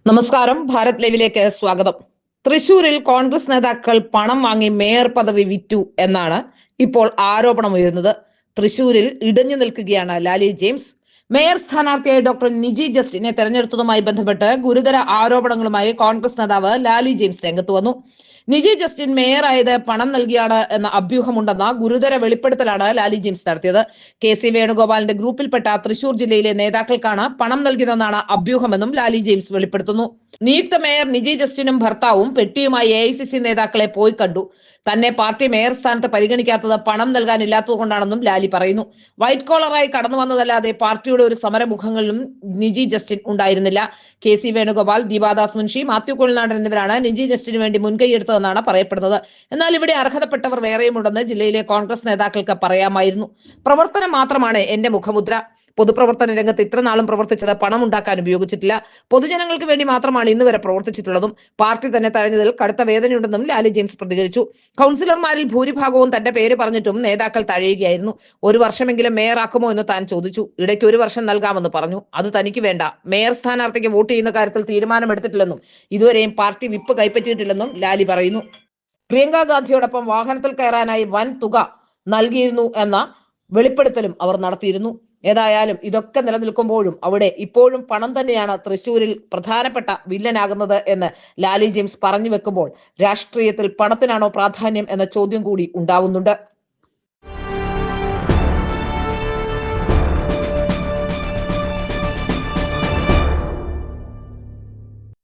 നമസ്കാരം. ഭാരത് ലൈവിലേക്ക് സ്വാഗതം. തൃശൂരിൽ കോൺഗ്രസ് നേതാക്കൾ പണം വാങ്ങി മേയർ പദവി വിറ്റു എന്നാണ് ഇപ്പോൾ ആരോപണമുയരുന്നത്. തൃശൂരിൽ ഇടഞ്ഞു നിൽക്കുകയാണ് ലാലി ജെയിംസ്. മേയർ സ്ഥാനാർത്ഥിയായി ഡോക്ടർ നിജി ജസ്റ്റിനെ തെരഞ്ഞെടുത്തതുമായി ബന്ധപ്പെട്ട് ഗുരുതര ആരോപണങ്ങളുമായി കോൺഗ്രസ് നേതാവ് ലാലി ജെയിംസ് രംഗത്ത് വന്നു. നിജി ജസ്റ്റിൻ മേയറായത് പണം നൽകിയാണ് എന്ന അഭ്യൂഹമുണ്ടെന്ന ഗുരുതര വെളിപ്പെടുത്തലാണ് ലാലി ജെയിംസ് നടത്തിയത്. കെ.സി. വേണുഗോപാലിന്റെ ഗ്രൂപ്പിൽപ്പെട്ട തൃശൂർ ജില്ലയിലെ നേതാക്കൾക്കാണ് പണം നൽകിയതെന്നാണ് അഭ്യൂഹമെന്നും ലാലി ജെയിംസ് വെളിപ്പെടുത്തുന്നു. നിയുക്ത മേയർ നിജി ജസ്റ്റിനും ഭർത്താവും പെട്ടിയുമായി AICC നേതാക്കളെ പോയി കണ്ടു. തന്നെ പാർട്ടി മേയർ സ്ഥാനത്ത് പരിഗണിക്കാത്തത് പണം നൽകാനില്ലാത്തതുകൊണ്ടാണെന്നും ലാലി പറയുന്നു. വൈറ്റ് കോളറായി കടന്നു വന്നതല്ലാതെ പാർട്ടിയുടെ ഒരു സമരമുഖങ്ങളിലും നിജി ജസ്റ്റിൻ ഉണ്ടായിരുന്നില്ല. കെ.സി. വേണുഗോപാൽ, ദീപാദാസ് മുൻഷി, മാത്യു കുഴൽനാടൻ എന്നിവരാണ് നിജി ജസ്റ്റിന് വേണ്ടി മുൻകൈയെടുത്തതെന്നാണ് പറയപ്പെടുന്നത്. എന്നാൽ ഇവിടെ അർഹതപ്പെട്ടവർ വേറെയുമുണ്ടെന്ന് ജില്ലയിലെ കോൺഗ്രസ് നേതാക്കൾക്ക് പറയാമായിരുന്നു. പ്രവർത്തനം മാത്രമാണ് എന്റെ മുഖമുദ്ര. പൊതുപ്രവർത്തന രംഗത്ത് ഇത്ര നാളും പ്രവർത്തിച്ചത് പണം ഉണ്ടാക്കാൻ ഉപയോഗിച്ചിട്ടില്ല. പൊതുജനങ്ങൾക്ക് വേണ്ടി മാത്രമാണ് ഇന്ന് വരെ പ്രവർത്തിച്ചിട്ടുള്ളതും. പാർട്ടി തന്നെ തഴഞ്ഞതിൽ കടുത്ത വേദനയുണ്ടെന്നും ലാലി ജെയിംസ് പ്രതികരിച്ചു. കൗൺസിലർമാരിൽ ഭൂരിഭാഗവും തന്റെ പേര് പറഞ്ഞിട്ടും നേതാക്കൾ തഴയുകയായിരുന്നു. ഒരു വർഷമെങ്കിലും മേയറാക്കുമോ എന്ന് താൻ ചോദിച്ചു. ഇടയ്ക്ക് 1 വർഷം നൽകാമെന്ന് പറഞ്ഞു. അത് തനിക്ക് വേണ്ട. മേയർ സ്ഥാനാർത്ഥിക്ക് വോട്ട് ചെയ്യുന്ന കാര്യത്തിൽ തീരുമാനമെടുത്തിട്ടില്ലെന്നും ഇതുവരെയും പാർട്ടി വിപ്പ് കൈപ്പറ്റിയിട്ടില്ലെന്നും ലാലി പറയുന്നു. പ്രിയങ്ക ഗാന്ധിയോടൊപ്പം വാഹനത്തിൽ കയറാനായി വൻ തുക നൽകിയിരുന്നു എന്ന വെളിപ്പെടുത്തലും അവർ നടത്തിയിരുന്നു. ഏതായാലും ഇതൊക്കെ നിലനിൽക്കുമ്പോഴും അവിടെ ഇപ്പോഴും പണം തന്നെയാണ് തൃശൂരിൽ പ്രധാനപ്പെട്ട വില്ലനാകുന്നത് എന്ന് ലാലി ജെയിംസ് പറഞ്ഞു വെക്കുമ്പോൾ രാഷ്ട്രീയത്തിൽ പണത്തിനാണോ പ്രാധാന്യം എന്ന ചോദ്യം കൂടി ഉണ്ടാവുന്നുണ്ട്.